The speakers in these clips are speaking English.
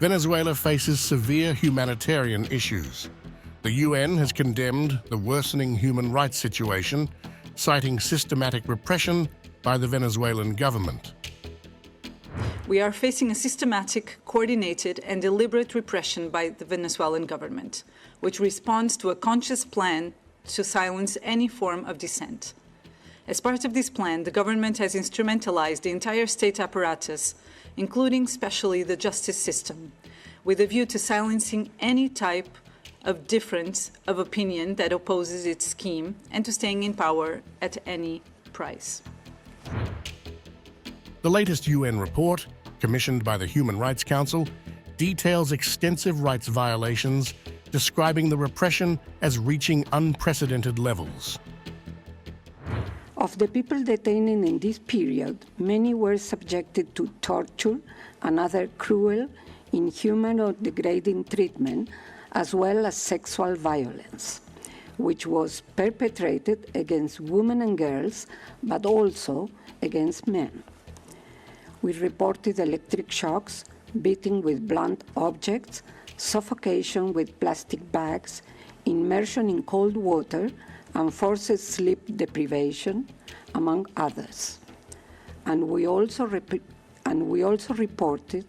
Venezuela faces severe humanitarian issues. The UN has condemned the worsening human rights situation, citing systematic repression by the Venezuelan government. We are facing a systematic, coordinated and deliberate repression by the Venezuelan government, which responds to a conscious plan to silence any form of dissent. As part of this plan, the government has instrumentalized the entire state apparatus, including especially the justice system, with a view to silencing any type of difference of opinion that opposes its scheme and to staying in power at any price. The latest UN report, commissioned by the Human Rights Council, details extensive rights violations, describing the repression as reaching unprecedented levels. Of the people detained in this period, many were subjected to torture and other cruel, inhuman or degrading treatment, as well as sexual violence, which was perpetrated against women and girls, but also against men. We reported electric shocks, beating with blunt objects, suffocation with plastic bags, immersion in cold water, and forced sleep deprivation, among others. And we also reported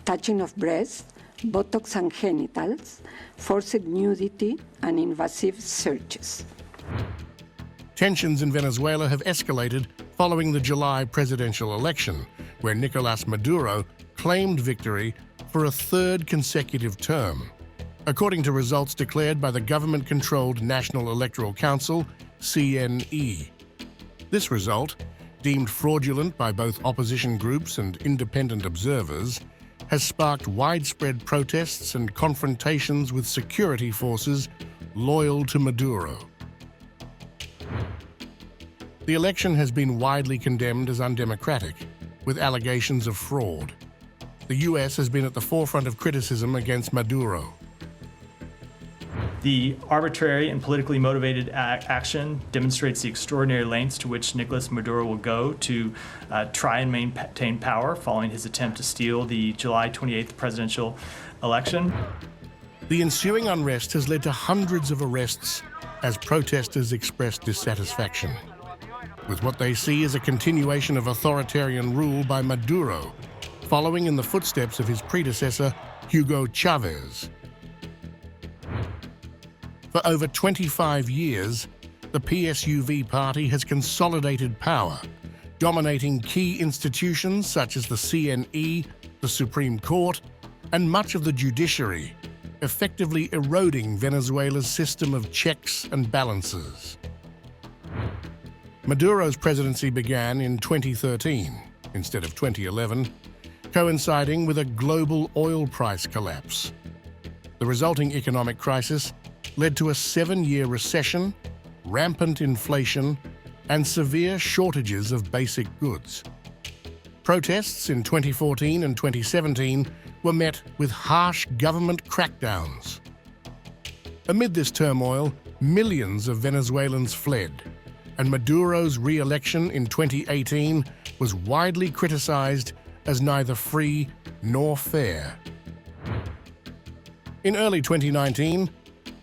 touching of breasts, buttocks and genitals, forced nudity, and invasive searches. Tensions in Venezuela have escalated following the July presidential election, where Nicolás Maduro claimed victory for a third consecutive term. According to results declared by the government-controlled National Electoral Council, CNE. This result, deemed fraudulent by both opposition groups and independent observers, has sparked widespread protests and confrontations with security forces loyal to Maduro. The election has been widely condemned as undemocratic, with allegations of fraud. The US has been at the forefront of criticism against Maduro. The arbitrary and politically motivated action demonstrates the extraordinary lengths to which Nicolás Maduro will go to try and maintain power following his attempt to steal the July 28th presidential election. The ensuing unrest has led to hundreds of arrests as protesters express dissatisfaction with what they see as a continuation of authoritarian rule by Maduro, following in the footsteps of his predecessor, Hugo Chavez. For over 25 years, the PSUV party has consolidated power, dominating key institutions such as the CNE, the Supreme Court, and much of the judiciary, effectively eroding Venezuela's system of checks and balances. Maduro's presidency began in 2013, instead of 2011, coinciding with a global oil price collapse. The resulting economic crisis led to a 7-year recession, rampant inflation, and severe shortages of basic goods. Protests in 2014 and 2017 were met with harsh government crackdowns. Amid this turmoil, millions of Venezuelans fled, and Maduro's re-election in 2018 was widely criticized as neither free nor fair. In early 2019,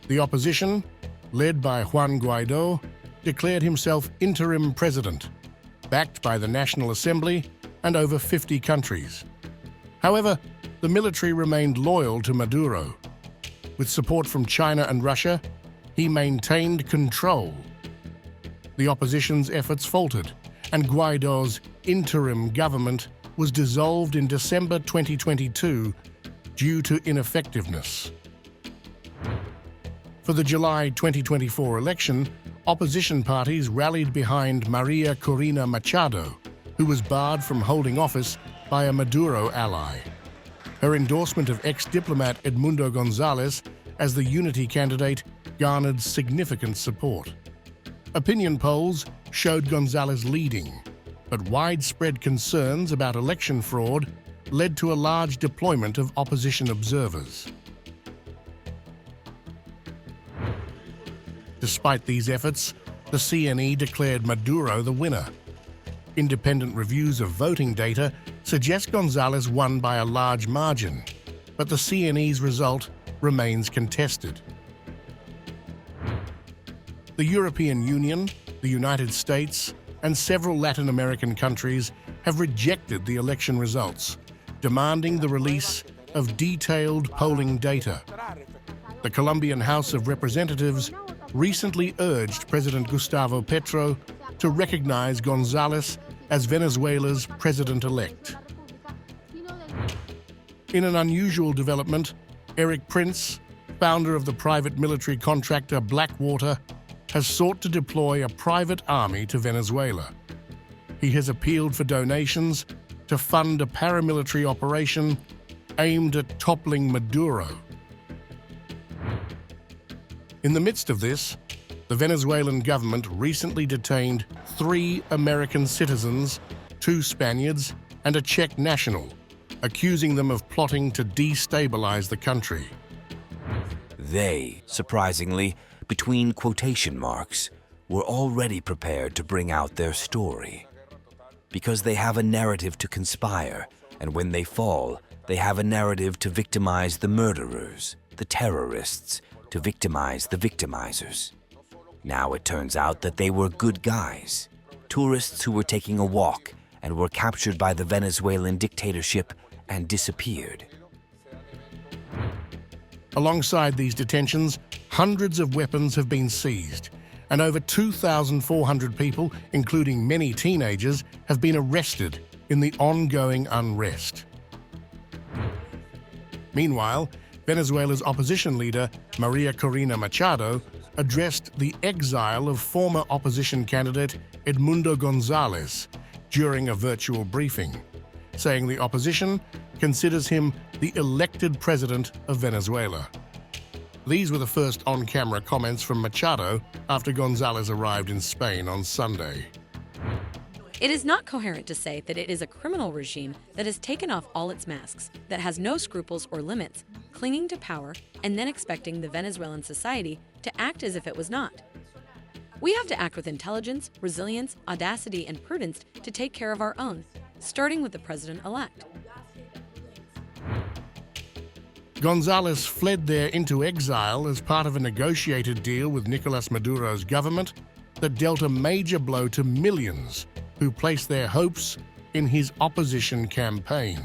the opposition, led by Juan Guaidó, declared himself interim president, backed by the National Assembly and over 50 countries. However, the military remained loyal to Maduro. With support from China and Russia, he maintained control. The opposition's efforts faltered, and Guaidó's interim government was dissolved in December 2022 due to ineffectiveness. For the July 2024 election, opposition parties rallied behind Maria Corina Machado, who was barred from holding office by a Maduro ally. Her endorsement of ex-diplomat Edmundo González as the unity candidate garnered significant support. Opinion polls showed González leading, but widespread concerns about election fraud led to a large deployment of opposition observers. Despite these efforts, the CNE declared Maduro the winner. Independent reviews of voting data suggest González won by a large margin, but the CNE's result remains contested. The European Union, the United States, and several Latin American countries have rejected the election results, demanding the release of detailed polling data. The Colombian House of Representatives recently urged President Gustavo Petro to recognize González as Venezuela's president-elect. In an unusual development, Erik Prince, founder of the private military contractor Blackwater, has sought to deploy a private army to Venezuela. He has appealed for donations to fund a paramilitary operation aimed at toppling Maduro. In the midst of this, the Venezuelan government recently detained 3 American citizens, 2 Spaniards, and a Czech national, accusing them of plotting to destabilize the country. They, surprisingly, between quotation marks, were already prepared to bring out their story. Because they have a narrative to conspire, and when they fall, they have a narrative to victimize the murderers, the terrorists, to victimize the victimizers. Now it turns out that they were good guys, tourists who were taking a walk and were captured by the Venezuelan dictatorship and disappeared. Alongside these detentions, hundreds of weapons have been seized, and over 2,400 people, including many teenagers, have been arrested in the ongoing unrest. Meanwhile, Venezuela's opposition leader, Maria Corina Machado, addressed the exile of former opposition candidate Edmundo González during a virtual briefing, saying the opposition considers him the elected president of Venezuela. These were the first on-camera comments from Machado after González arrived in Spain on Sunday. It is not coherent to say that it is a criminal regime that has taken off all its masks, that has no scruples or limits, clinging to power, and then expecting the Venezuelan society to act as if it was not. We have to act with intelligence, resilience, audacity, and prudence to take care of our own, starting with the president-elect. González fled there into exile as part of a negotiated deal with Nicolás Maduro's government that dealt a major blow to millions who placed their hopes in his opposition campaign.